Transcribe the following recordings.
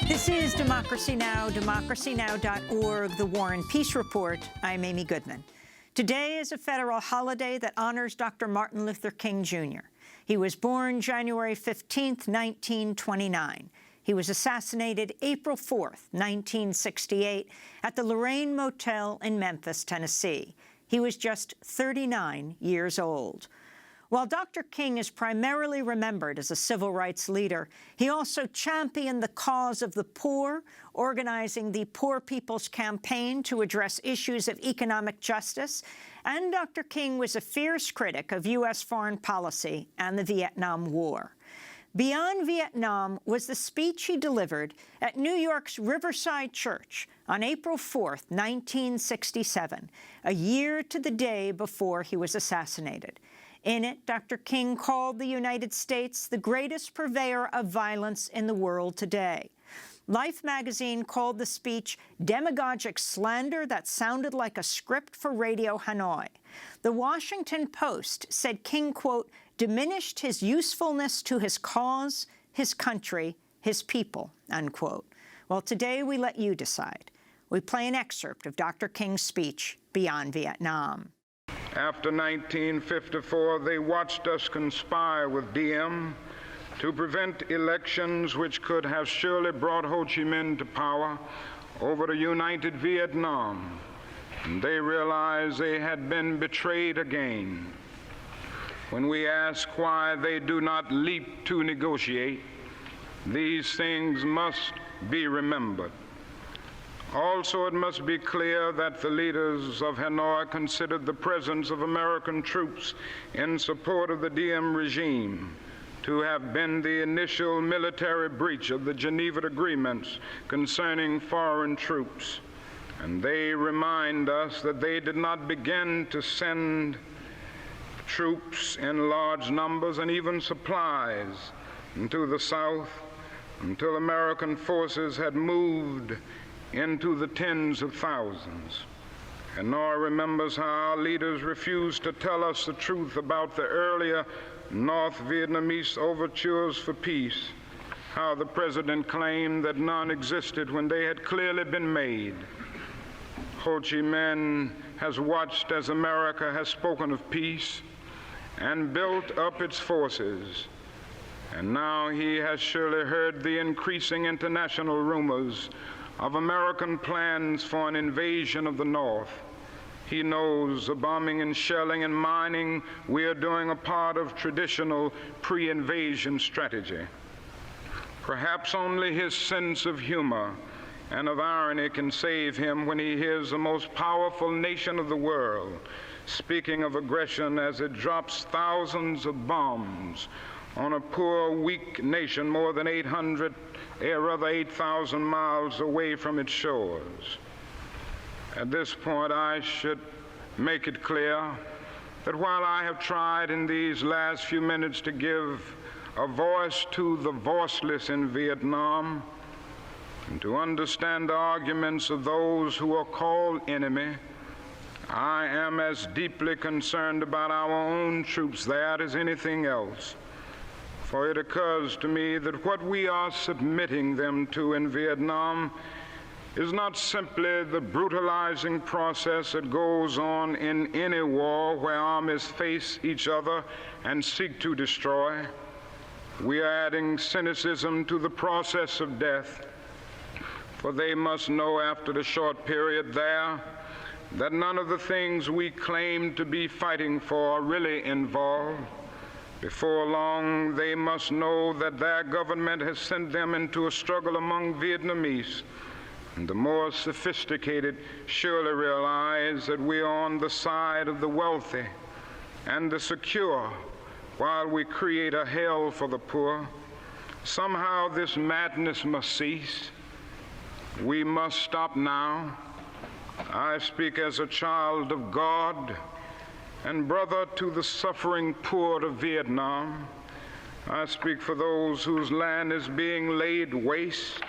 This is Democracy Now!, democracynow.org, The War and Peace Report. I'm Amy Goodman. Today is a federal holiday that honors Dr. Martin Luther King, Jr. He was born January 15, 1929. He was assassinated April 4, 1968, at the Lorraine Motel in Memphis, Tennessee. He was just 39 years old. While Dr. King is primarily remembered as a civil rights leader, he also championed the cause of the poor, organizing the Poor People's Campaign to address issues of economic justice, and Dr. King was a fierce critic of U.S. foreign policy and the Vietnam War. Beyond Vietnam was the speech he delivered at New York's Riverside Church on April 4, 1967, a year to the day before he was assassinated. In it, Dr. King called the United States the greatest purveyor of violence in the world today. Life magazine called the speech demagogic slander that sounded like a script for Radio Hanoi. The Washington Post said King, quote, diminished his usefulness to his cause, his country, his people, unquote. Well, today we let you decide. We play an excerpt of Dr. King's speech, Beyond Vietnam. After 1954, they watched us conspire with Diem to prevent elections which could have surely brought Ho Chi Minh to power over a united Vietnam. And they realized they had been betrayed again. When we ask why they do not leap to negotiate, these things must be remembered. Also, it must be clear that the leaders of Hanoi considered the presence of American troops in support of the Diem regime to have been the initial military breach of the Geneva Agreements concerning foreign troops. And they remind us that they did not begin to send troops in large numbers and even supplies into the South until American forces had moved into the tens of thousands. Hanoi remembers how our leaders refused to tell us the truth about the earlier North Vietnamese overtures for peace, how the president claimed that none existed when they had clearly been made. Ho Chi Minh has watched as America has spoken of peace and built up its forces, and now he has surely heard the increasing international rumors of American plans for an invasion of the North. He knows the bombing and shelling and mining we are doing a part of traditional pre-invasion strategy. Perhaps only his sense of humor and of irony can save him when he hears the most powerful nation of the world speaking of aggression as it drops thousands of bombs on a poor, weak nation more than 8,000 miles away from its shores. At this point, I should make it clear that while I have tried in these last few minutes to give a voice to the voiceless in Vietnam and to understand the arguments of those who are called enemy, I am as deeply concerned about our own troops there as anything else. For it occurs to me that what we are submitting them to in Vietnam is not simply the brutalizing process that goes on in any war where armies face each other and seek to destroy. We are adding cynicism to the process of death, for they must know after the short period there that none of the things we claim to be fighting for are really involved. Before long, they must know that their government has sent them into a struggle among Vietnamese. And the more sophisticated surely realize that we are on the side of the wealthy and the secure while we create a hell for the poor. Somehow this madness must cease. We must stop now. I speak as a child of God and brother to the suffering poor of Vietnam. I speak for those whose land is being laid waste,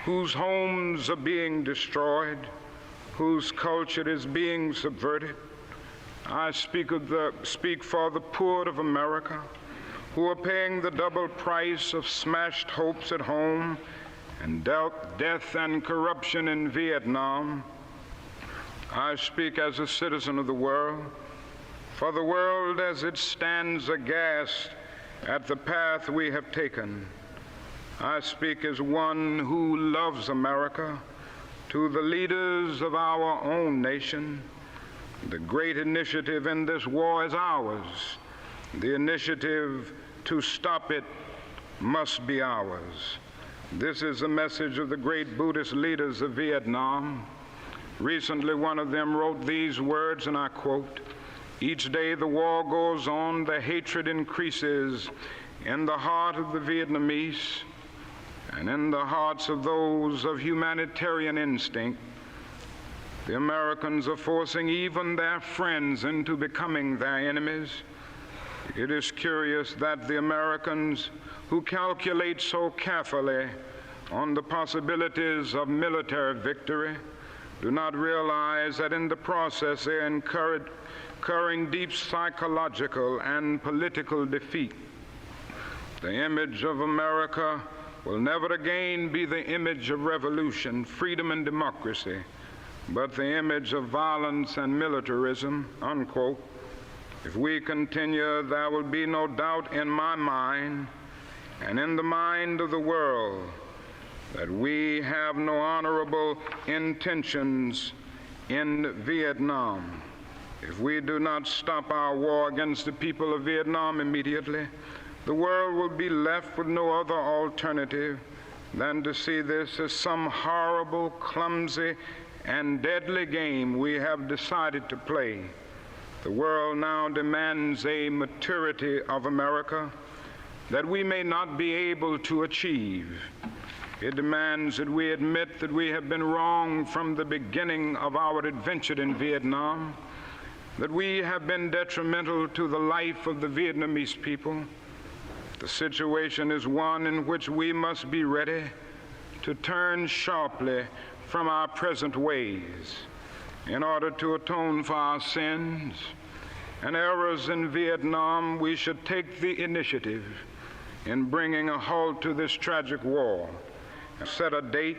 whose homes are being destroyed, whose culture is being subverted. I speak for the poor of America, who are paying the double price of smashed hopes at home and dealt death and corruption in Vietnam, I speak as a citizen of the world, for the world as it stands aghast at the path we have taken. I speak as one who loves America. To the leaders of our own nation, the great initiative in this war is ours. The initiative to stop it must be ours. This is the message of the great Buddhist leaders of Vietnam. Recently, one of them wrote these words, and I quote, "Each day the war goes on, the hatred increases in the heart of the Vietnamese and in the hearts of those of humanitarian instinct. The Americans are forcing even their friends into becoming their enemies. It is curious that the Americans, who calculate so carefully on the possibilities of military victory, do not realize that in the process they are incurring deep psychological and political defeat. The image of America will never again be the image of revolution, freedom, and democracy, but the image of violence and militarism," unquote. If we continue, there will be no doubt in my mind and in the mind of the world that we have no honorable intentions in Vietnam. If we do not stop our war against the people of Vietnam immediately, the world will be left with no other alternative than to see this as some horrible, clumsy, and deadly game we have decided to play. The world now demands a maturity of America that we may not be able to achieve. It demands that we admit that we have been wrong from the beginning of our adventure in Vietnam, that we have been detrimental to the life of the Vietnamese people. The situation is one in which we must be ready to turn sharply from our present ways in order to atone for our sins and errors in Vietnam. We should take the initiative in bringing a halt to this tragic war and set a date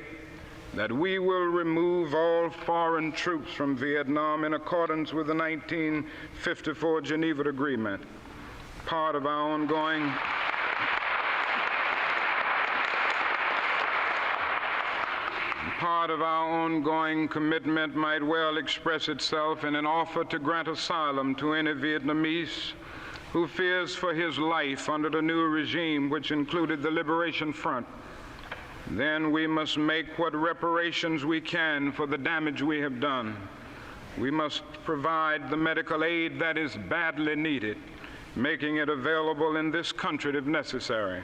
that we will remove all foreign troops from Vietnam in accordance with the 1954 Geneva Agreement. Part of our ongoing commitment might well express itself in an offer to grant asylum to any Vietnamese who fears for his life under the new regime, which included the Liberation Front. Then we must make what reparations we can for the damage we have done. We must provide the medical aid that is badly needed, making it available in this country if necessary.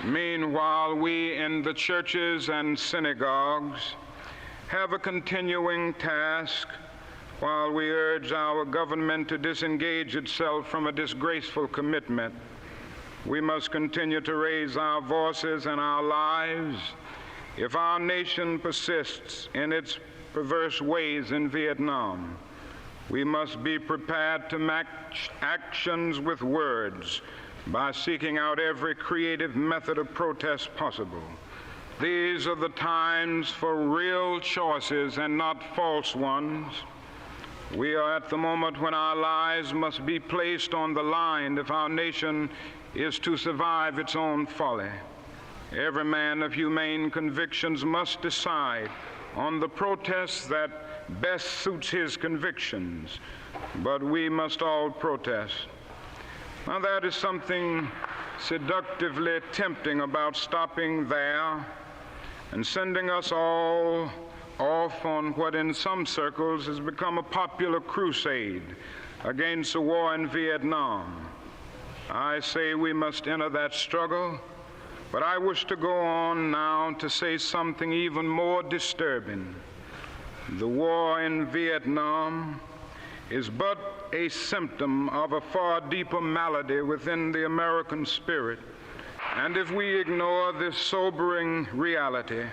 Meanwhile, we in the churches and synagogues have a continuing task while we urge our government to disengage itself from a disgraceful commitment. We must continue to raise our voices and our lives if our nation persists in its perverse ways in Vietnam. We must be prepared to match actions with words by seeking out every creative method of protest possible. These are the times for real choices and not false ones. We are at the moment when our lives must be placed on the line if our nation is to survive its own folly. Every man of humane convictions must decide on the protest that best suits his convictions, but we must all protest. Now, that is something seductively tempting about stopping there and sending us all off on what in some circles has become a popular crusade against the war in Vietnam. I say we must enter that struggle, but I wish to go on now to say something even more disturbing. The war in Vietnam is but a symptom of a far deeper malady within the American spirit. And if we ignore this sobering reality,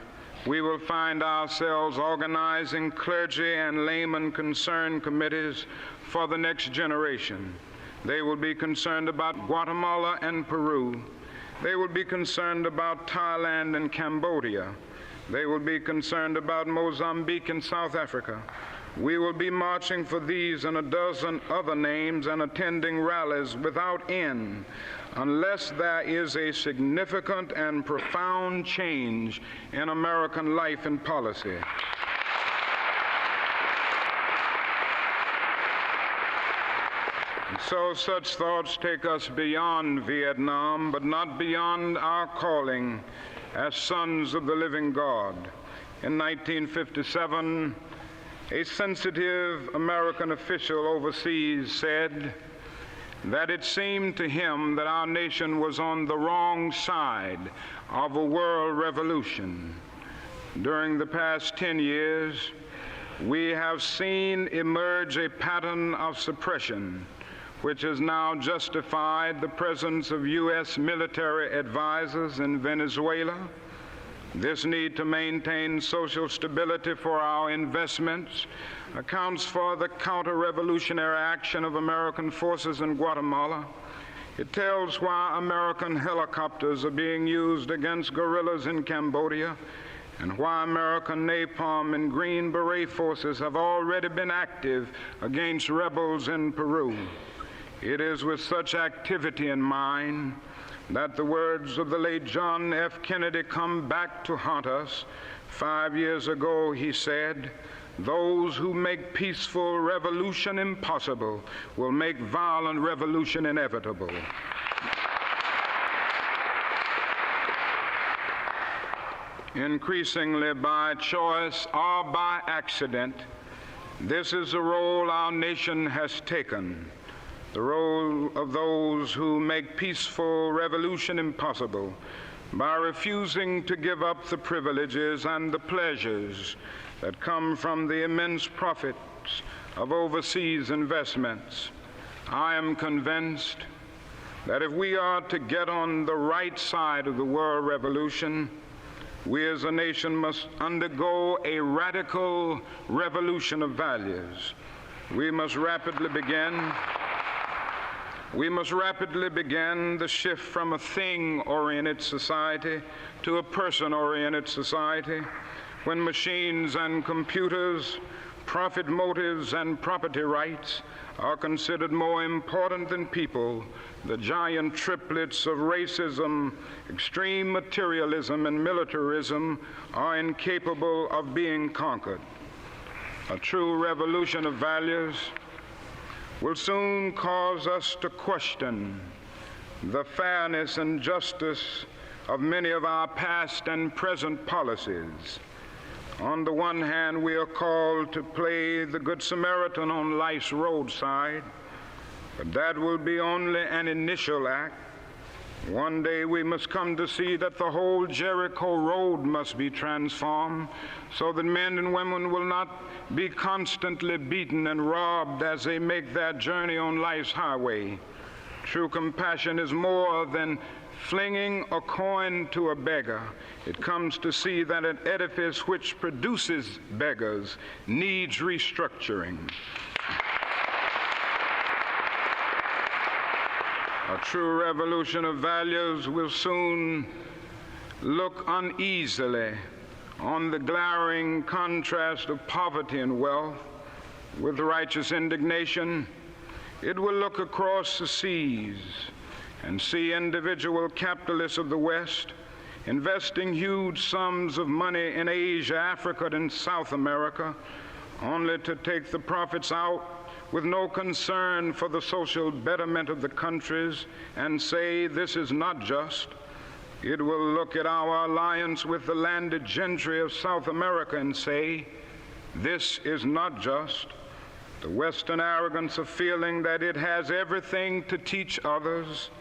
we will find ourselves organizing clergy and layman concern committees for the next generation. They will be concerned about Guatemala and Peru. They will be concerned about Thailand and Cambodia. They will be concerned about Mozambique and South Africa. We will be marching for these and a dozen other names and attending rallies without end unless there is a significant and profound change in American life and policy. And so such thoughts take us beyond Vietnam, but not beyond our calling as sons of the living God. In 1957, a sensitive American official overseas said that it seemed to him that our nation was on the wrong side of a world revolution. During the past 10 years, we have seen emerge a pattern of suppression, which has now justified the presence of U.S. military advisors in Venezuela. This need to maintain social stability for our investments accounts for the counter-revolutionary action of American forces in Guatemala. It tells why American helicopters are being used against guerrillas in Cambodia, and why American napalm and Green Beret forces have already been active against rebels in Peru. It is with such activity in mind that the words of the late John F. Kennedy come back to haunt us. 5 years ago, he said, "Those who make peaceful revolution impossible will make violent revolution inevitable." Increasingly by choice or by accident, this is the role our nation has taken. The role of those who make peaceful revolution impossible by refusing to give up the privileges and the pleasures that come from the immense profits of overseas investments. I am convinced that if we are to get on the right side of the world revolution, we as a nation must undergo a radical revolution of values. We must rapidly begin the shift from a thing-oriented society to a person-oriented society, when machines and computers, profit motives and property rights are considered more important than people. The giant triplets of racism, extreme materialism, and militarism are incapable of being conquered. A true revolution of values will soon cause us to question the fairness and justice of many of our past and present policies. On the one hand, we are called to play the Good Samaritan on life's roadside, but that will be only an initial act. One day we must come to see that the whole Jericho road must be transformed so that men and women will not be constantly beaten and robbed as they make their journey on life's highway. True compassion is more than flinging a coin to a beggar. It comes to see that an edifice which produces beggars needs restructuring. A true revolution of values will soon look uneasily on the glaring contrast of poverty and wealth. With righteous indignation, it will look across the seas and see individual capitalists of the West investing huge sums of money in Asia, Africa, and South America, only to take the profits out with no concern for the social betterment of the countries and say this is not just. It will look at our alliance with the landed gentry of South America and say this is not just. The Western arrogance of feeling that it has everything to teach others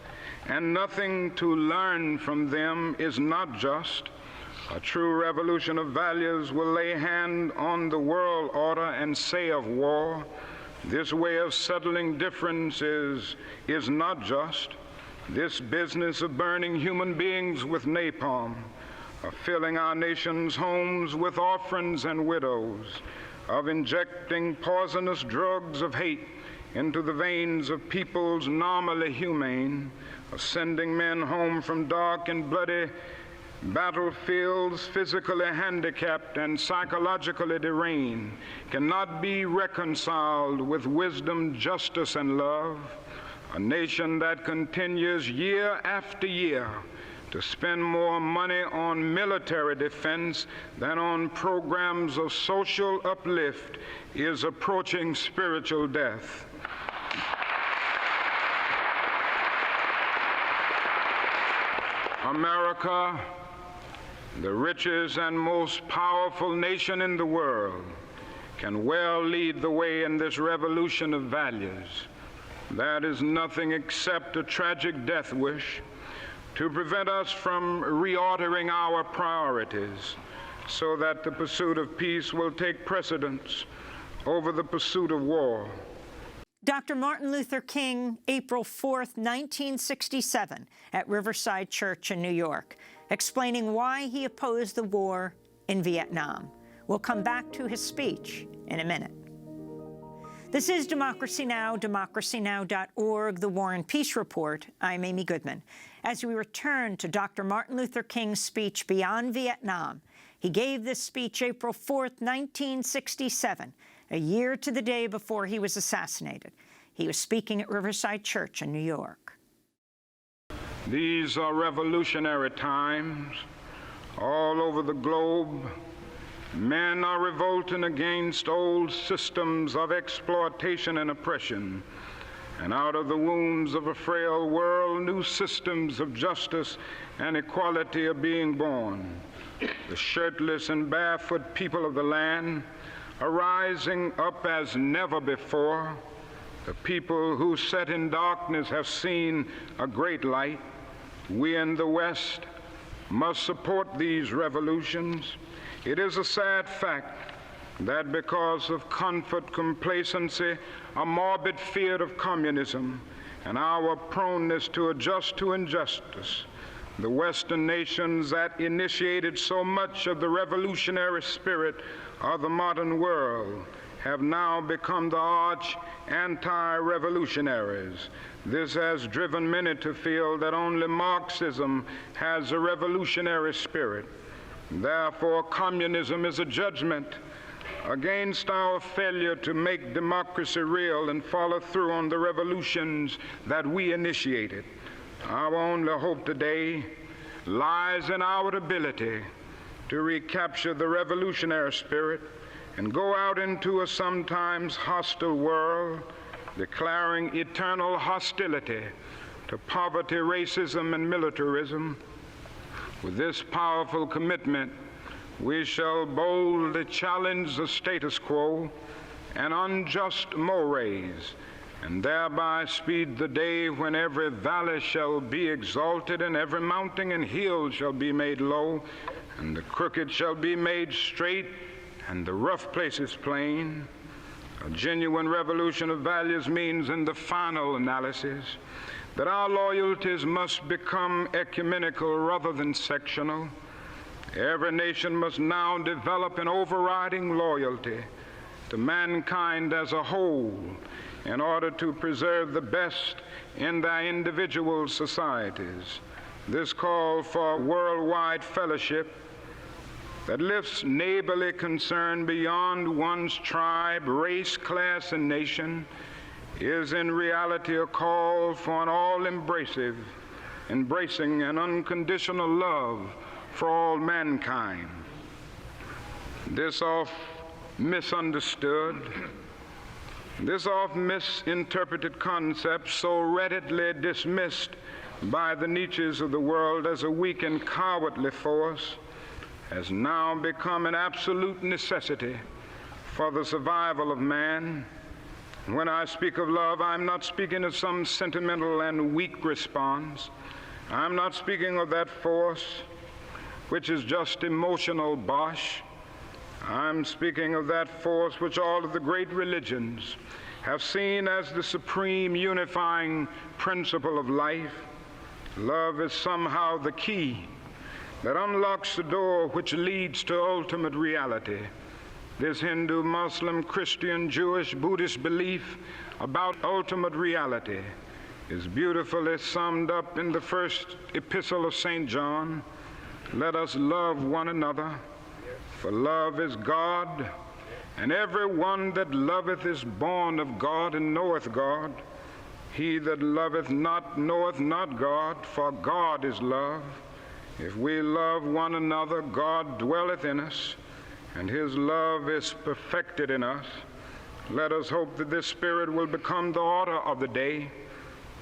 and nothing to learn from them is not just. A true revolution of values will lay hand on the world order and say of war, this way of settling differences is not just. This business of burning human beings with napalm, of filling our nation's homes with orphans and widows, of injecting poisonous drugs of hate into the veins of peoples normally humane, sending men home from dark and bloody battlefields, physically handicapped and psychologically deranged, cannot be reconciled with wisdom, justice, and love. A nation that continues year after year to spend more money on military defense than on programs of social uplift is approaching spiritual death. America, the richest and most powerful nation in the world, can well lead the way in this revolution of values. That is nothing except a tragic death wish to prevent us from reordering our priorities so that the pursuit of peace will take precedence over the pursuit of war. Dr. Martin Luther King, April 4th, 1967, at Riverside Church in New York, explaining why he opposed the war in Vietnam. We'll come back to his speech in a minute. This is Democracy Now!, democracynow.org, The War and Peace Report. I'm Amy Goodman. As we return to Dr. Martin Luther King's speech Beyond Vietnam, he gave this speech April 4th, 1967, a year to the day before he was assassinated. He was speaking at Riverside Church in New York. These are revolutionary times. All over the globe, men are revolting against old systems of exploitation and oppression. And out of the wombs of a frail world, new systems of justice and equality are being born. The shirtless and barefoot people of the land are rising up as never before. The people who sat in darkness have seen a great light. We in the West must support these revolutions. It is a sad fact that because of comfort, complacency, a morbid fear of communism, and our proneness to adjust to injustice, the Western nations that initiated so much of the revolutionary spirit of the modern world have now become the arch anti-revolutionaries. This has driven many to feel that only Marxism has a revolutionary spirit. Therefore, communism is a judgment against our failure to make democracy real and follow through on the revolutions that we initiated. Our only hope today lies in our ability to recapture the revolutionary spirit and go out into a sometimes hostile world, declaring eternal hostility to poverty, racism, and militarism. With this powerful commitment, we shall boldly challenge the status quo and unjust mores, and thereby speed the day when every valley shall be exalted, and every mountain and hill shall be made low, and the crooked shall be made straight, and the rough places plain. A genuine revolution of values means, in the final analysis, that our loyalties must become ecumenical rather than sectional. Every nation must now develop an overriding loyalty to mankind as a whole in order to preserve the best in their individual societies. This call for worldwide fellowship that lifts neighborly concern beyond one's tribe, race, class, and nation is in reality a call for an all-embracing and unconditional love for all mankind. This oft misunderstood, this oft misinterpreted concept, so readily dismissed by the Nietzsches of the world as a weak and cowardly force, has now become an absolute necessity for the survival of man. When I speak of love, I'm not speaking of some sentimental and weak response. I'm not speaking of that force which is just emotional bosh. I'm speaking of that force which all of the great religions have seen as the supreme unifying principle of life. Love is somehow the key that unlocks the door which leads to ultimate reality. This Hindu, Muslim, Christian, Jewish, Buddhist belief about ultimate reality is beautifully summed up in the first epistle of St. John. Let us love one another, for love is God, and every one that loveth is born of God and knoweth God. He that loveth not knoweth not God, for God is love. If we love one another, God dwelleth in us, and his love is perfected in us. Let us hope that this spirit will become the order of the day.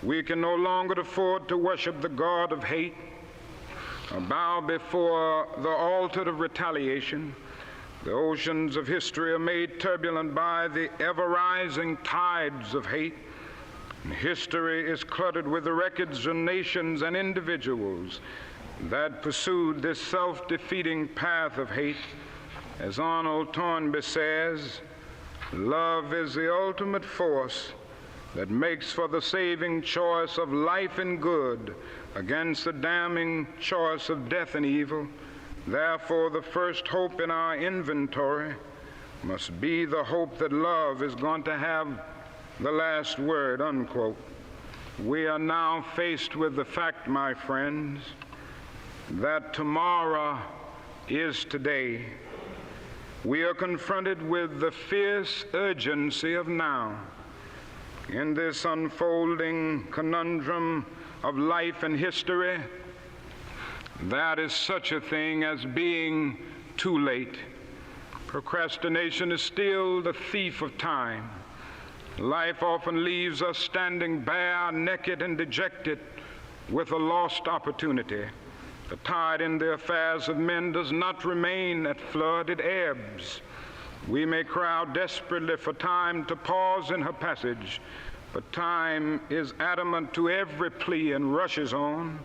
We can no longer afford to worship the God of hate, or bow before the altar of retaliation. The oceans of history are made turbulent by the ever-rising tides of hate. And history is cluttered with the records of nations and individuals that pursued this self-defeating path of hate. As Arnold Toynbee says, love is the ultimate force that makes for the saving choice of life and good against the damning choice of death and evil. Therefore, the first hope in our inventory must be the hope that love is going to have the last word, unquote. We are now faced with the fact, my friends, that tomorrow is today. We are confronted with the fierce urgency of now. In this unfolding conundrum of life and history, that is such a thing as being too late. Procrastination is still the thief of time. Life often leaves us standing bare, naked, and dejected with a lost opportunity. The tide in the affairs of men does not remain at flood, it ebbs. We may cry out desperately for time to pause in her passage, but time is adamant to every plea and rushes on.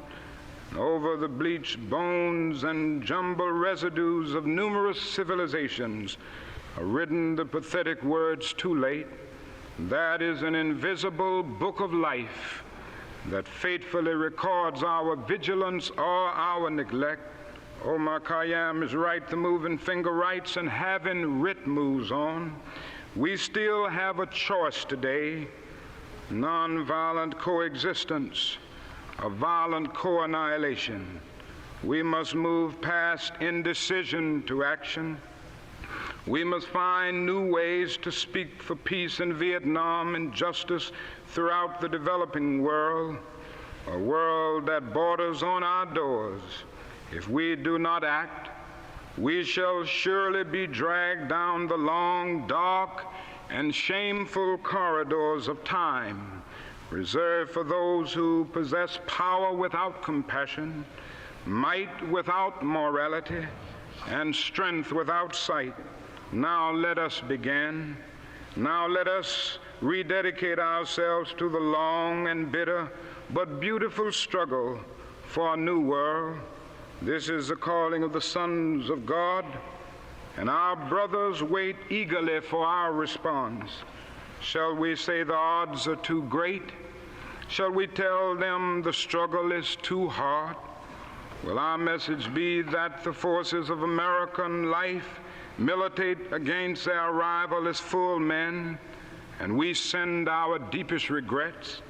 Over the bleached bones and jumbled residues of numerous civilizations are written the pathetic words, too late. That is an invisible book of life that faithfully records our vigilance or our neglect. Omar Khayyam is right, the moving finger writes, and having writ moves on. We still have a choice today: nonviolent coexistence, a violent co-annihilation. We must move past indecision to action. We must find new ways to speak for peace in Vietnam and justice throughout the developing world, a world that borders on our doors. If we do not act, we shall surely be dragged down the long, dark, and shameful corridors of time, reserved for those who possess power without compassion, might without morality, and strength without sight. Now let us begin. Now let us rededicate ourselves to the long and bitter but beautiful struggle for a new world. This is the calling of the sons of God, and our brothers wait eagerly for our response. Shall we say the odds are too great? Shall we tell them the struggle is too hard? Will our message be that the forces of American life militate against their rival as full men, and we send our deepest regrets?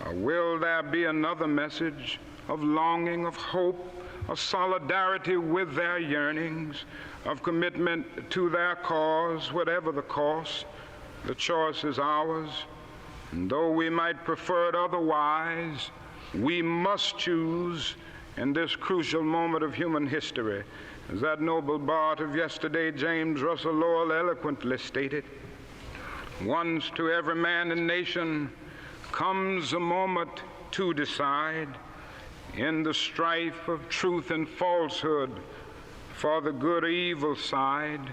Or will there be another message of longing, of hope, of solidarity with their yearnings, of commitment to their cause, whatever the cost? The choice is ours, and though we might prefer it otherwise, we must choose in this crucial moment of human history. As that noble bard of yesterday, James Russell Lowell, eloquently stated, once to every man and nation comes a moment to decide, in the strife of truth and falsehood, for the good or evil side,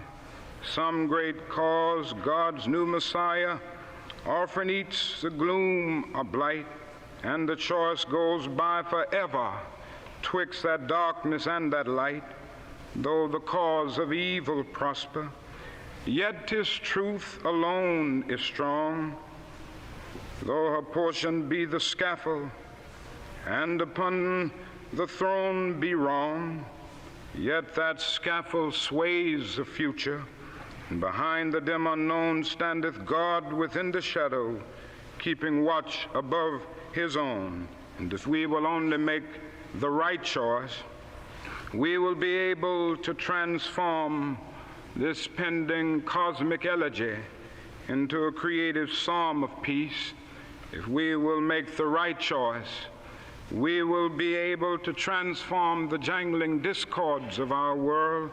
some great cause, God's new Messiah, often eats the gloom of blight, and the choice goes by forever twixt that darkness and that light. Though the cause of evil prosper, yet 'tis truth alone is strong. Though her portion be the scaffold, and upon the throne be wrong, yet that scaffold sways the future, and behind the dim unknown standeth God within the shadow. keeping watch above his own. And if we will only make the right choice, we will be able to transform this pending cosmic elegy into a creative psalm of peace. If we will make the right choice, we will be able to transform the jangling discords of our world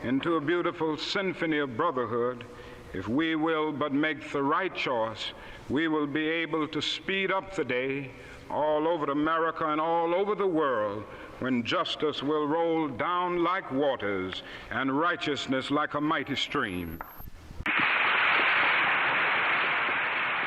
into a beautiful symphony of brotherhood. If we will but make the right choice, we will be able to speed up the day all over America and all over the world when justice will roll down like waters and righteousness like a mighty stream.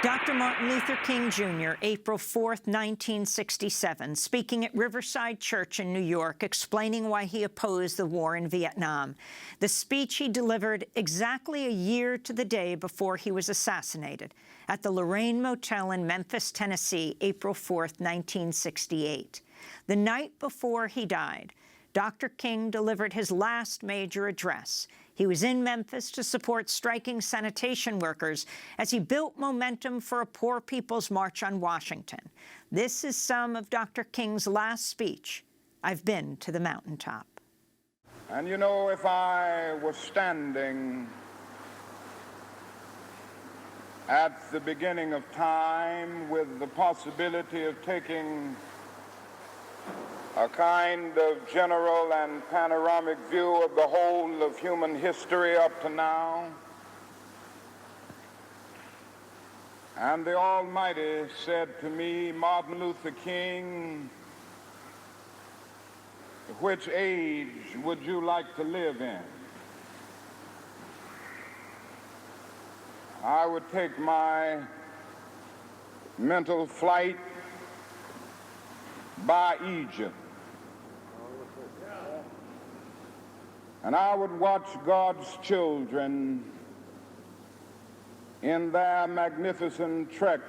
Dr. Martin Luther King Jr., April 4th, 1967, speaking at Riverside Church in New York, explaining why he opposed the war in Vietnam. The speech he delivered exactly a year to the day before he was assassinated at the Lorraine Motel in Memphis, Tennessee, April 4th, 1968. The night before he died, Dr. King delivered his last major address. He was in Memphis to support striking sanitation workers as he built momentum for a Poor People's March on Washington. This is some of Dr. King's last speech. I've been to the mountaintop. And you know, if I was standing at the beginning of time with the possibility of taking a kind of general and panoramic view of the whole of human history up to now, and the Almighty said to me, Martin Luther King, which age would you like to live in? I would take my mental flight by Egypt, and I would watch God's children in their magnificent trek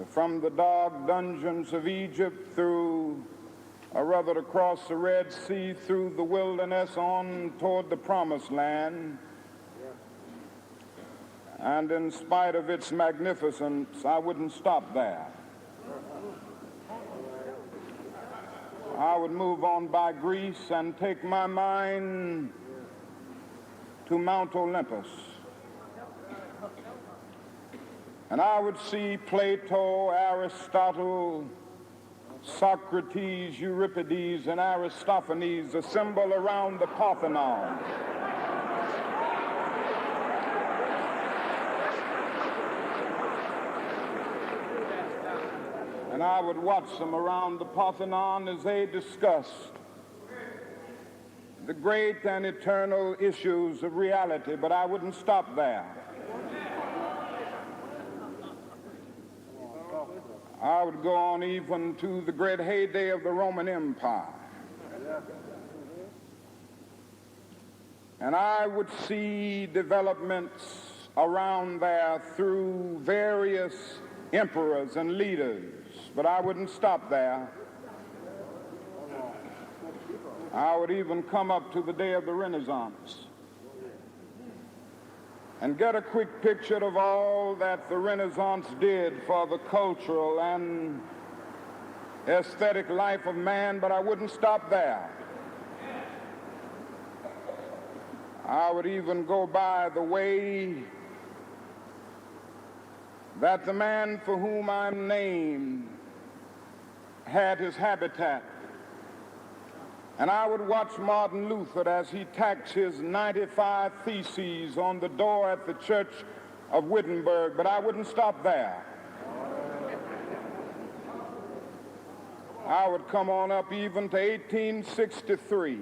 from the dark dungeons of Egypt through, or rather across the Red Sea, through the wilderness on toward the Promised Land. And in spite of its magnificence, I wouldn't stop there. I would move on by Greece and take my mind to Mount Olympus. And I would see Plato, Aristotle, Socrates, Euripides, and Aristophanes assemble around the Parthenon. And I would watch them around the Parthenon as they discussed the great and eternal issues of reality, but I wouldn't stop there. I would go on even to the great heyday of the Roman Empire. And I would see developments around there through various emperors and leaders, but I wouldn't stop there. I would even come up to the day of the Renaissance and get a quick picture of all that the Renaissance did for the cultural and aesthetic life of man, but I wouldn't stop there. I would even go by the way that the man for whom I'm named had his habitat. And I would watch Martin Luther as he tacks his 95 Theses on the door at the Church of Wittenberg, but I wouldn't stop there. I would come on up even to 1863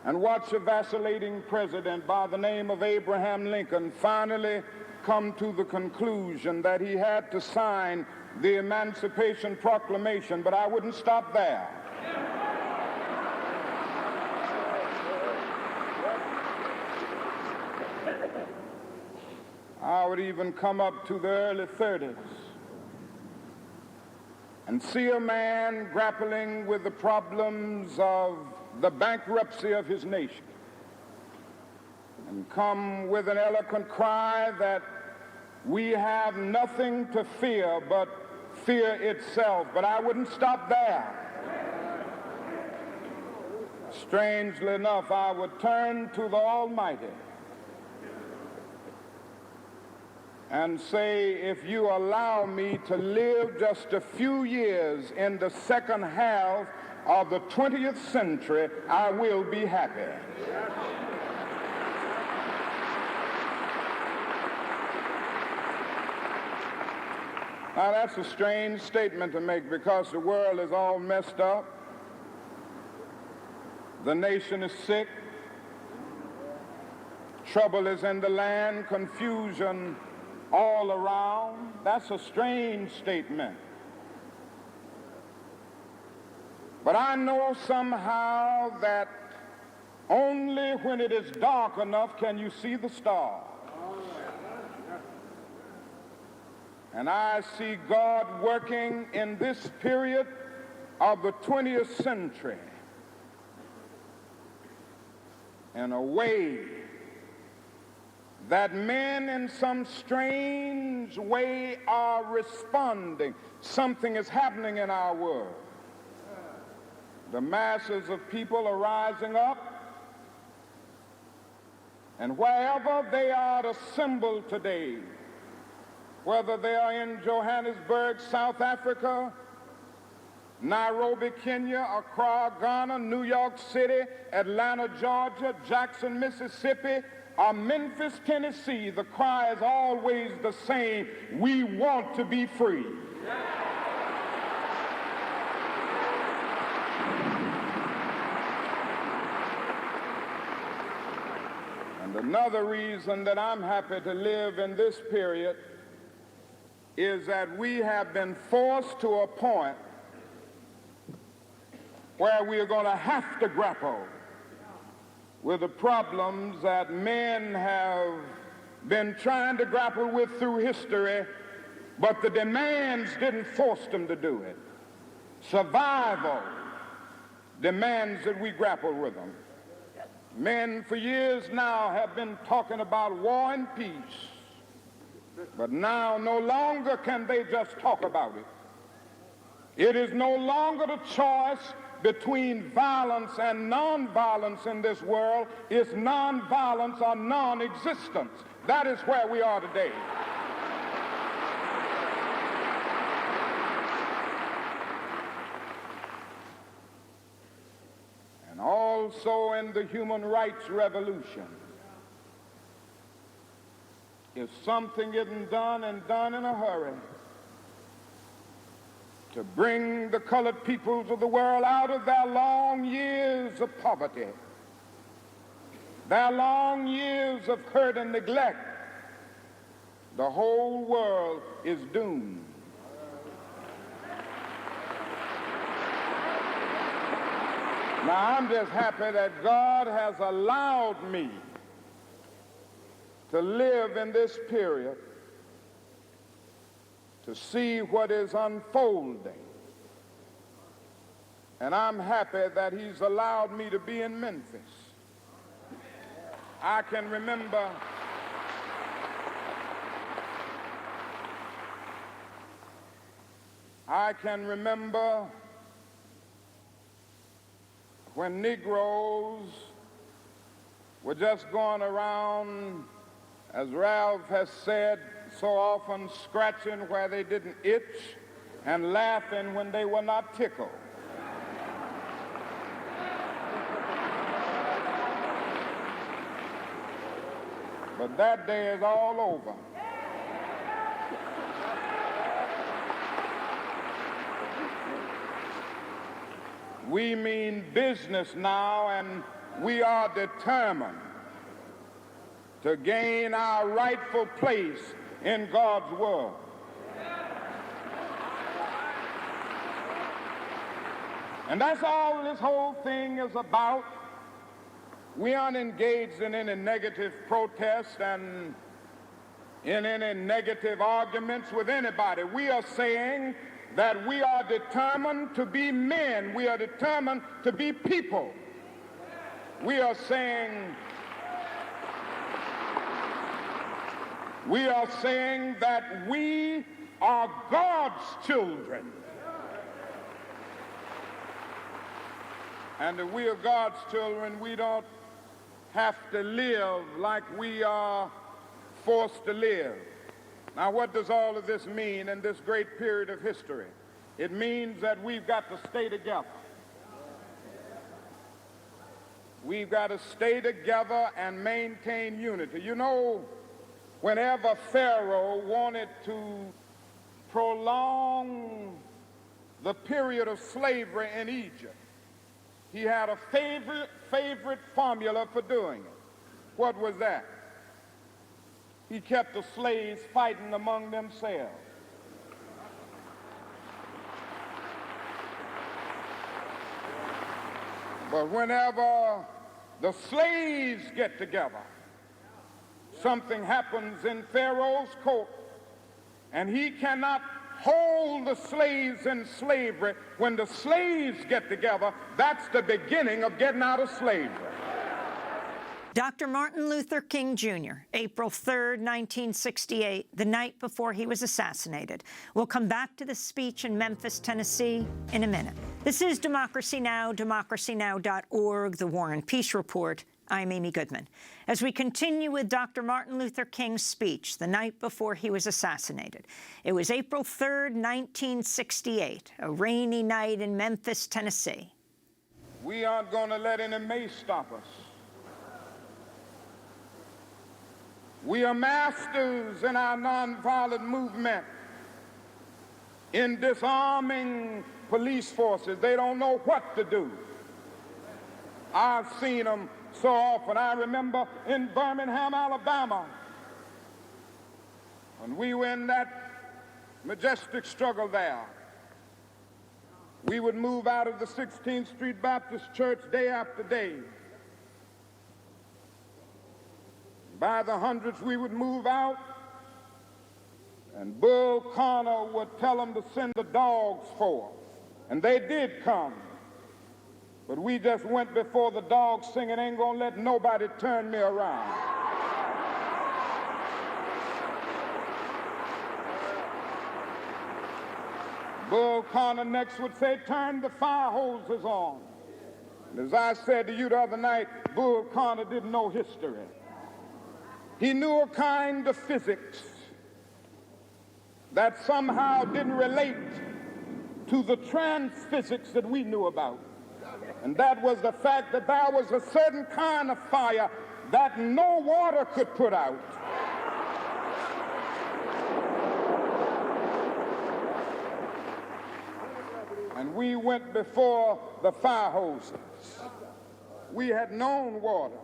and watch a vacillating president by the name of Abraham Lincoln finally come to the conclusion that he had to sign the Emancipation Proclamation, but I wouldn't stop there. I would even come up to the early 30s and see a man grappling with the problems of the bankruptcy of his nation and come with an eloquent cry that we have nothing to fear but fear itself. But I wouldn't stop there. Strangely enough, I would turn to the Almighty and say, if you allow me to live just a few years in the second half of the 20th century, I will be happy. Now, that's a strange statement to make because the world is all messed up. The nation is sick. Trouble is in the land, confusion all around. That's a strange statement. But I know somehow that only when it is dark enough can you see the stars. And I see God working in this period of the 20th century in a way that men in some strange way are responding. Something is happening in our world. The masses of people are rising up, and wherever they are assembled today, whether they are in Johannesburg, South Africa, Nairobi, Kenya, Accra, Ghana, New York City, Atlanta, Georgia, Jackson, Mississippi, or Memphis, Tennessee, the cry is always the same: we want to be free. And another reason that I'm happy to live in this period is that we have been forced to a point where we are going to have to grapple with the problems that men have been trying to grapple with through history, but the demands didn't force them to do it. Survival demands that we grapple with them. Men for years now have been talking about war and peace, but now no longer can they just talk about it. It is no longer the choice between violence and non-violence in this world. It's non-violence or non-existence. That is where we are today. And also in the human rights revolution, if something isn't done and done in a hurry to bring the colored peoples of the world out of their long years of poverty, their long years of hurt and neglect, the whole world is doomed. Now, I'm just happy that God has allowed me to live in this period to see what is unfolding. And I'm happy that he's allowed me to be in Memphis. I can remember when Negroes were just going around, as Ralph has said, so often scratching where they didn't itch and laughing when they were not tickled. But that day is all over. We mean business now, and we are determined to gain our rightful place in God's world. And that's all this whole thing is about. We aren't engaged in any negative protest and in any negative arguments with anybody. We are saying that we are determined to be men. We are determined to be people. We are saying We are saying that we are God's children. And if we are God's children, we don't have to live like we are forced to live. Now, what does all of this mean in this great period of history? It means that we've got to stay together. We've got to stay together and maintain unity. You know, whenever Pharaoh wanted to prolong the period of slavery in Egypt, he had a favorite formula for doing it. What was that? He kept the slaves fighting among themselves. But whenever the slaves get together, something happens in Pharaoh's court, and he cannot hold the slaves in slavery. When the slaves get together, that's the beginning of getting out of slavery. Dr. Martin Luther King Jr., April 3rd, 1968, the night before he was assassinated. We'll come back to the speech in Memphis, Tennessee, in a minute. This is Democracy Now!, democracynow.org, The War and Peace Report. I'm Amy Goodman. As we continue with Dr. Martin Luther King's speech the night before he was assassinated. It was April 3rd, 1968, a rainy night in Memphis, Tennessee. We aren't going to let any mace stop us. We are masters in our nonviolent movement in disarming police forces. They don't know what to do. I've seen them so often. I remember in Birmingham, Alabama, when we were in that majestic struggle there, we would move out of the 16th Street Baptist Church day after day. By the hundreds, we would move out, and Bull Connor would tell them to send the dogs forth. And they did come. But we just went before the dogs singing, "Ain't gonna let nobody turn me around." Bull Connor next would say, "Turn the fire hoses on." And as I said to you the other night, Bull Connor didn't know history. He knew a kind of physics that somehow didn't relate to the trans-physics that we knew about. And that was the fact that there was a certain kind of fire that no water could put out. And we went before the fire hoses. We had known water.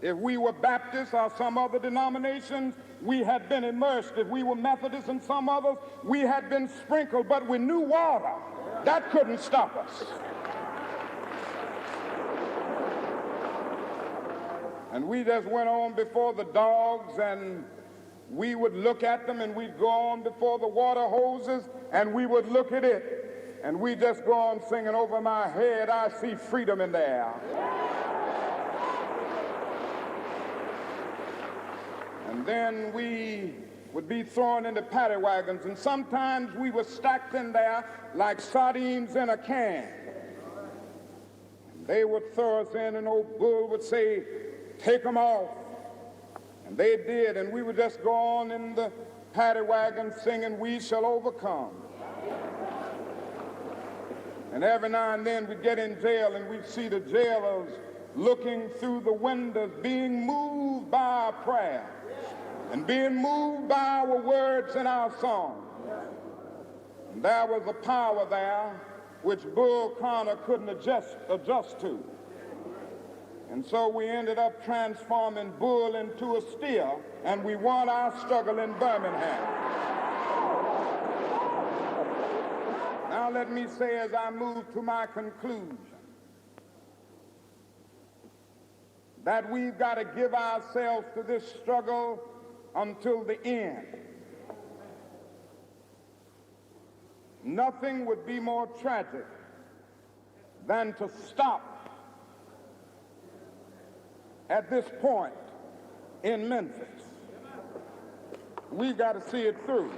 If we were Baptists or some other denominations, we had been immersed. If we were Methodists and some others, we had been sprinkled, but we knew water. That couldn't stop us. And we just went on before the dogs, and we would look at them, and we'd go on before the water hoses, and we would look at it, and we just go on singing, "Over my head I see freedom in the air." And then we would be thrown into paddy wagons, and sometimes we were stacked in there like sardines in a can. And they would throw us in, and old Bull would say, "Take them off." And they did, and we would just go on in the paddy wagon singing, "We shall overcome." And every now and then we'd get in jail, and we'd see the jailers looking through the windows, being moved by our prayer and being moved by our words and our song. And there was a power there which Bull Connor couldn't adjust to. And so we ended up transforming Bull into a steer, and we won our struggle in Birmingham. Now let me say, as I move to my conclusion, that we've got to give ourselves to this struggle until the end. Nothing would be more tragic than to stop at this point in Memphis. We've got to see it through.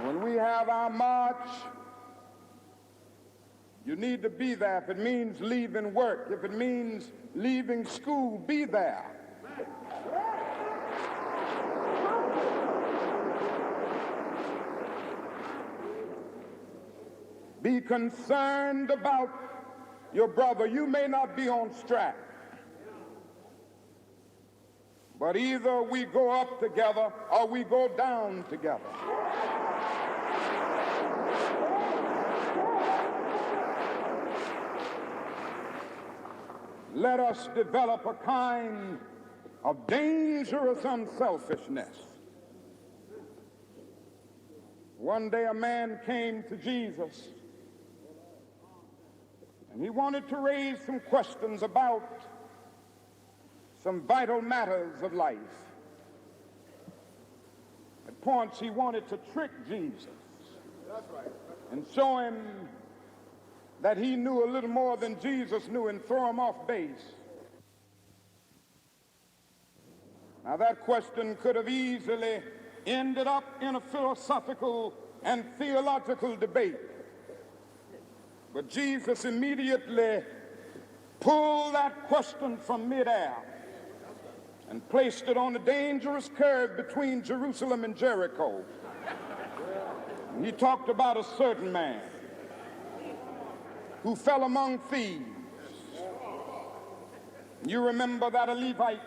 When we have our march, you need to be there. If it means leaving work, if it means leaving school, be there. Be concerned about your brother. You may not be on strike, but either we go up together or we go down together. Let us develop a kind of dangerous unselfishness. One day a man came to Jesus, and he wanted to raise some questions about some vital matters of life. At points he wanted to trick Jesus and show him that he knew a little more than Jesus knew and throw him off base. Now that question could have easily ended up in a philosophical and theological debate. But Jesus immediately pulled that question from midair and placed it on a dangerous curve between Jerusalem and Jericho. And he talked about a certain man who fell among thieves. You remember that a Levite,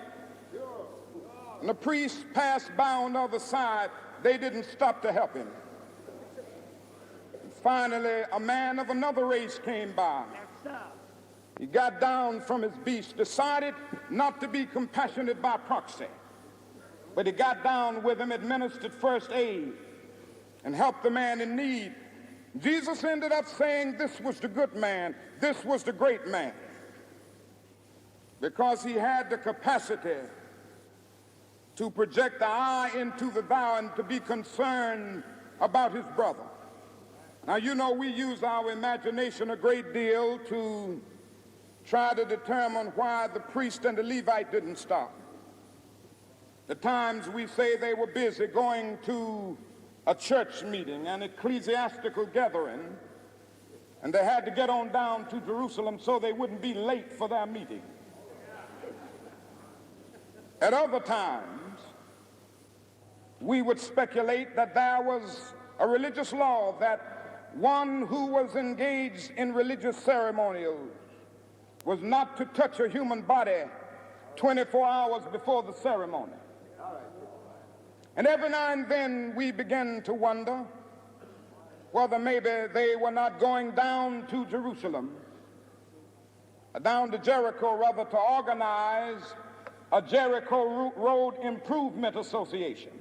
and the priest passed by on the other side. They didn't stop to help him. And finally, a man of another race came by. He got down from his beast, decided not to be compassionate by proxy, but he got down with him, administered first aid, and helped the man in need. Jesus ended up saying this was the good man, this was the great man, because he had the capacity to project the eye into the thou and to be concerned about his brother. Now, you know, we use our imagination a great deal to try to determine why the priest and the Levite didn't stop. At times we say they were busy going to a church meeting, an ecclesiastical gathering, and they had to get on down to Jerusalem so they wouldn't be late for their meeting. At other times, we would speculate that there was a religious law that one who was engaged in religious ceremonials was not to touch a human body 24 hours before the ceremony. And every now and then we begin to wonder whether maybe they were not going down to Jerusalem, down to Jericho rather, to organize a Jericho Road Improvement Association.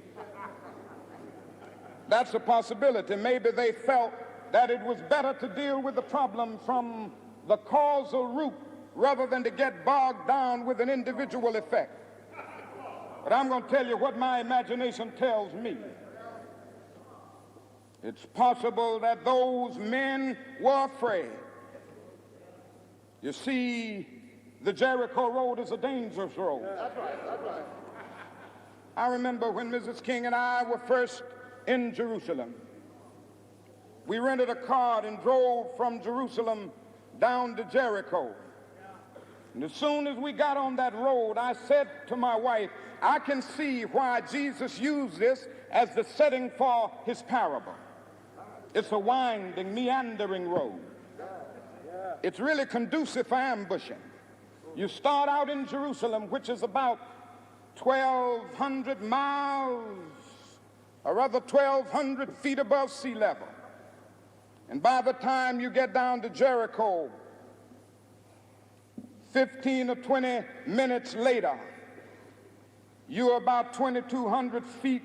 That's a possibility. Maybe they felt that it was better to deal with the problem from the causal root rather than to get bogged down with an individual effect. But I'm going to tell you what my imagination tells me. It's possible that those men were afraid. You see, the Jericho Road is a dangerous road. That's right. I remember when Mrs. King and I were first in Jerusalem. We rented a car and drove from Jerusalem down to Jericho. And as soon as we got on that road, I said to my wife, I can see why Jesus used this as the setting for his parable. It's a winding, meandering road. It's really conducive for ambushing. You start out in Jerusalem, which is about 1,200 miles, or rather 1,200 feet above sea level. And by the time you get down to Jericho, 15 or 20 minutes later, you're about 2,200 feet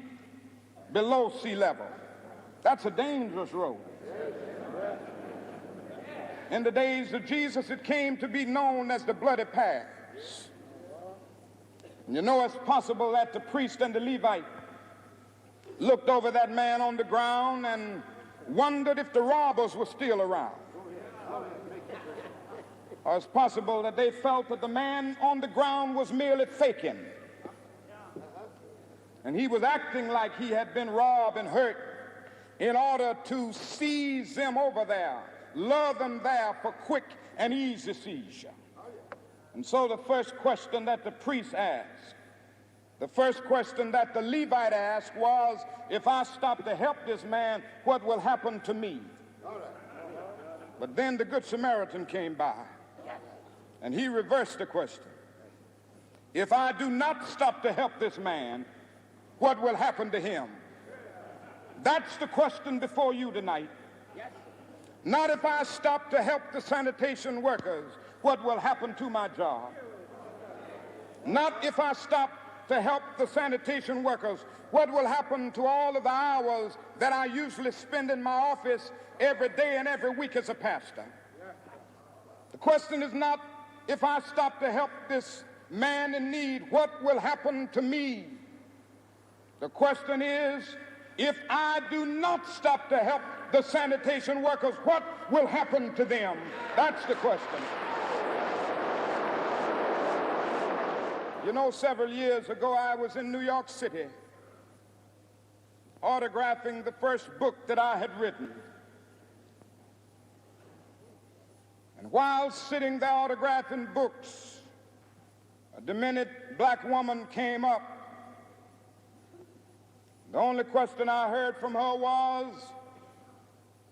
below sea level. That's a dangerous road. In the days of Jesus, it came to be known as the bloody paths. And you know, it's possible that the priest and the Levite looked over that man on the ground and wondered if the robbers were still around. Or it's possible that they felt that the man on the ground was merely faking. And he was acting like he had been robbed and hurt in order to seize them over there, lure them there for quick and easy seizure. And so the first question that the priest asked, the first question that the Levite asked was, if I stop to help this man, what will happen to me? But then the Good Samaritan came by, and he reversed the question. If I do not stop to help this man, what will happen to him? That's the question before you tonight. Not if I stop to help the sanitation workers, what will happen to my job? Not if I stop to help the sanitation workers, what will happen to all of the hours that I usually spend in my office every day and every week as a pastor? The question is not if I stop to help this man in need, what will happen to me? The question is, if I do not stop to help the sanitation workers, what will happen to them? That's the question. You know, several years ago, I was in New York City autographing the first book that I had written. And while sitting there autographing books, a demented black woman came up. The only question I heard from her was,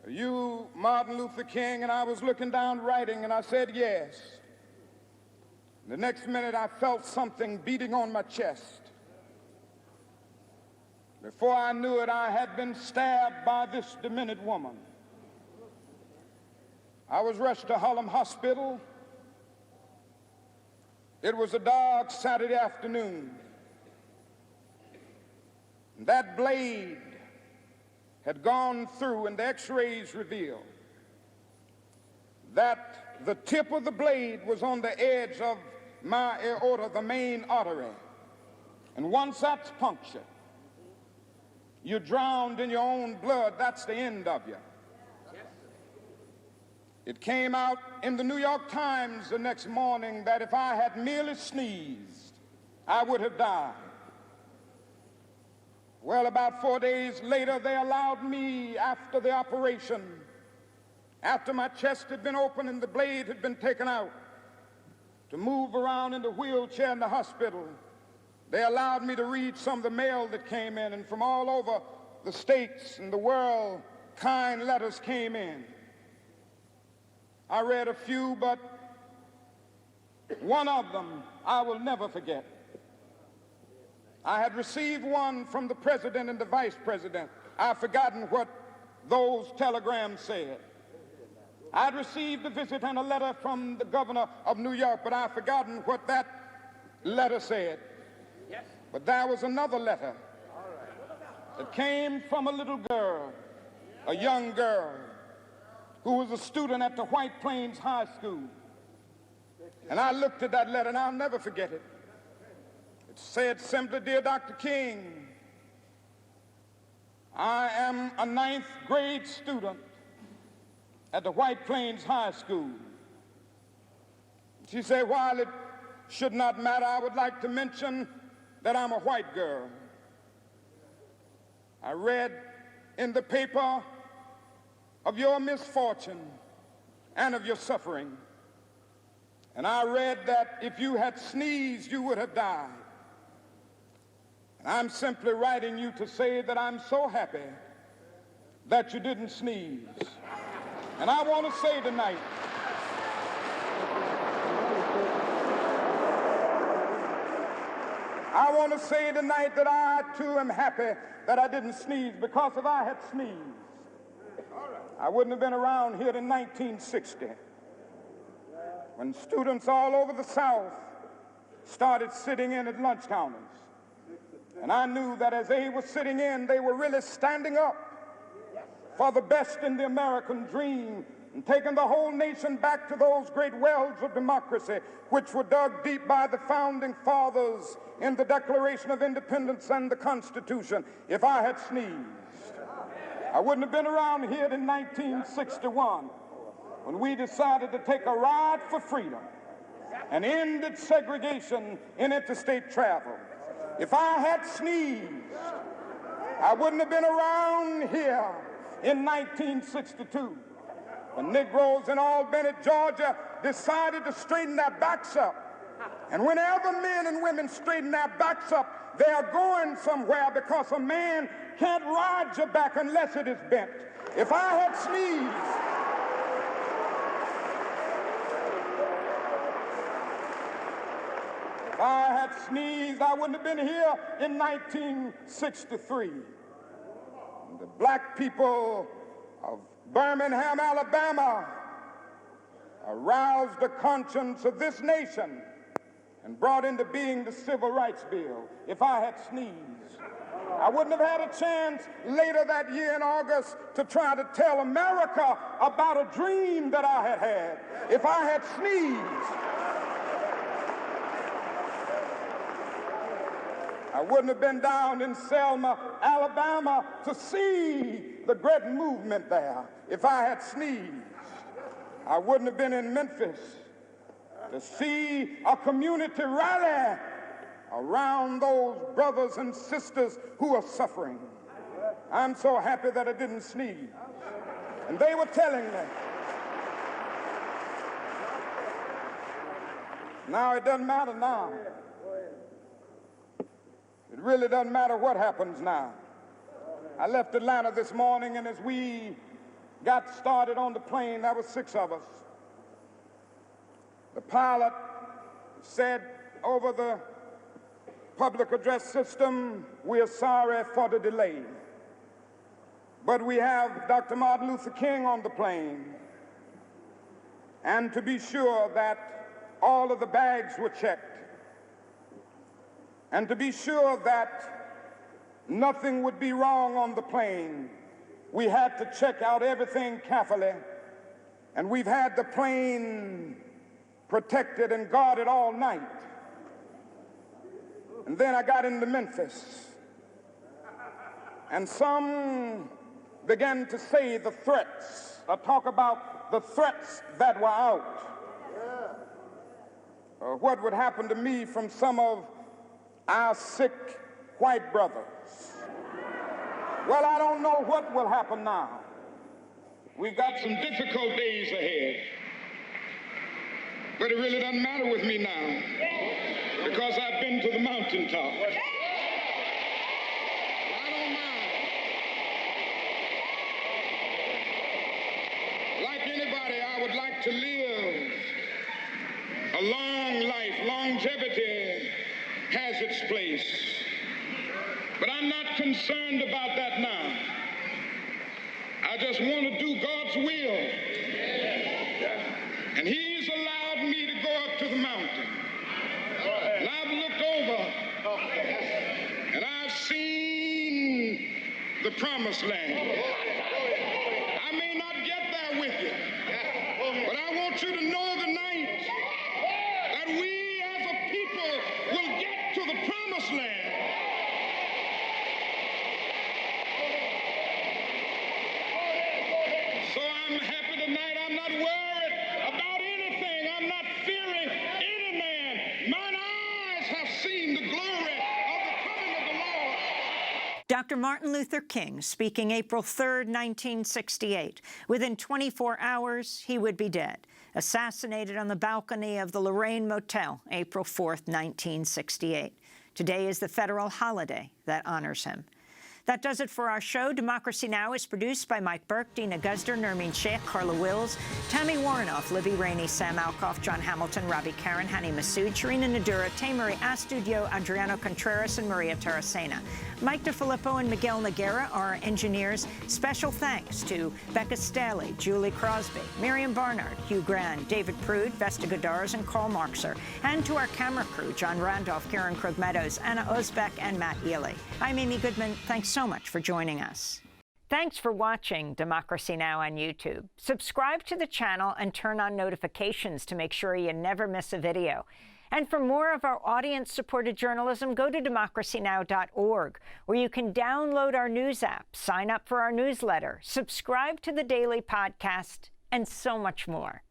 "Are you Martin Luther King?" And I was looking down writing, and I said, "Yes." The next minute, I felt something beating on my chest. Before I knew it, I had been stabbed by this demented woman. I was rushed to Harlem Hospital. It was a dark Saturday afternoon. That blade had gone through, and the x-rays revealed that the tip of the blade was on the edge of my aorta, the main artery. And once that's punctured, you're drowned in your own blood. That's the end of you. It came out in the New York Times the next morning that if I had merely sneezed, I would have died. Well, about 4 days later, they allowed me, after the operation, after my chest had been opened and the blade had been taken out, to move around in the wheelchair in the hospital. They allowed me to read some of the mail that came in, and from all over the states and the world, kind letters came in. I read a few, but one of them I will never forget. I had received one from the president and the vice president. I've forgotten what those telegrams said. I'd received a visit and a letter from the governor of New York, but I've forgotten what that letter said. Yes. But there was another letter that came from a little girl, a young girl, who was a student at the White Plains High School. And I looked at that letter, and I'll never forget it. It said simply, "Dear Dr. King, I am a 9th grade student at the White Plains High School." She said, "While it should not matter, I would like to mention that I'm a white girl. I read in the paper of your misfortune and of your suffering. And I read that if you had sneezed, you would have died. And I'm simply writing you to say that I'm so happy that you didn't sneeze." And I want to say tonight, that I too am happy that I didn't sneeze, because if I had sneezed, I wouldn't have been around here in 1960, when students all over the South started sitting in at lunch counters. And I knew that as they were sitting in, they were really standing up for the best in the American dream and taking the whole nation back to those great wells of democracy which were dug deep by the founding fathers in the Declaration of Independence and the Constitution. If I had sneezed, I wouldn't have been around here in 1961. when we decided to take a ride for freedom and ended segregation in interstate travel. If I had sneezed, I wouldn't have been around here in 1962. The Negroes in Albany, Georgia, decided to straighten their backs up. And whenever men and women straighten their backs up, they are going somewhere, because a man can't ride your back unless it is bent. If I had sneezed, I wouldn't have been here in 1963. The black people of Birmingham, Alabama, aroused the conscience of this nation and brought into being the Civil Rights Bill. If I had sneezed, I wouldn't have had a chance later that year in August to try to tell America about a dream that I had had. If I had sneezed, I wouldn't have been down in Selma, Alabama to see the great movement there. If I had sneezed, I wouldn't have been in Memphis to see a community rally around those brothers and sisters who are suffering. I'm so happy that I didn't sneeze. And they were telling me, now it doesn't matter now. It really doesn't matter what happens now. I left Atlanta this morning, and as we got started on the plane, there were 6 of us. The pilot said over the public address system, "We are sorry for the delay, but we have Dr. Martin Luther King on the plane, and to be sure that all of the bags were checked, and to be sure that nothing would be wrong on the plane, we had to check out everything carefully, and we've had the plane protected and guarded all night." And then I got into Memphis, and some began to say the threats, or talk about the threats that were out. What would happen to me from some of our sick white brothers? Well, I don't know what will happen now. We've got some difficult days ahead. But it really doesn't matter with me now, because I've been to the mountaintop. I don't mind. Like anybody, I would like to live a long life. Longevity has its place. But I'm not concerned about that now. I just want to do God's will. And He's allowed me to go up to the mountain. And I've looked over, and I've seen the promised land. I may not get there with you, but I want you to know tonight that we as a people will get to the promised land. So I'm happy tonight. I'm not worried about anything. I'm not fearing any man. Mine eyes have seen the glory of the coming of the Lord. Dr. Martin Luther King speaking April 3rd, 1968. Within 24 hours, he would be dead. Assassinated on the balcony of the Lorraine Motel, April 4th, 1968. Today is the federal holiday that honors him. That does it for our show. Democracy Now! Is produced by Mike Burke, Dina Guzder, Nermeen Sheikh, Carla Wills, Tammy Warnoff, Libby Rainey, Sam Alkoff, John Hamilton, Robbie Karen, Hani Masood, Sharina Nadura, Taymari Astudio, Adriano Contreras, and Maria Terracena. Mike DeFilippo and Miguel Noguera are our engineers. Special thanks to Becca Staley, Julie Crosby, Miriam Barnard, Hugh Grand, David Prude, Vesta Godars, and Carl Markser. And to our camera crew, John Randolph, Karen Krug Meadows, Anna Osbeck, and Matt Ely. I'm Amy Goodman. Thanks so much for joining us. Thanks for watching Democracy Now! On YouTube. Subscribe to the channel and turn on notifications to make sure you never miss a video. And for more of our audience-supported journalism, go to democracynow.org, where you can download our news app, sign up for our newsletter, subscribe to the daily podcast, and so much more.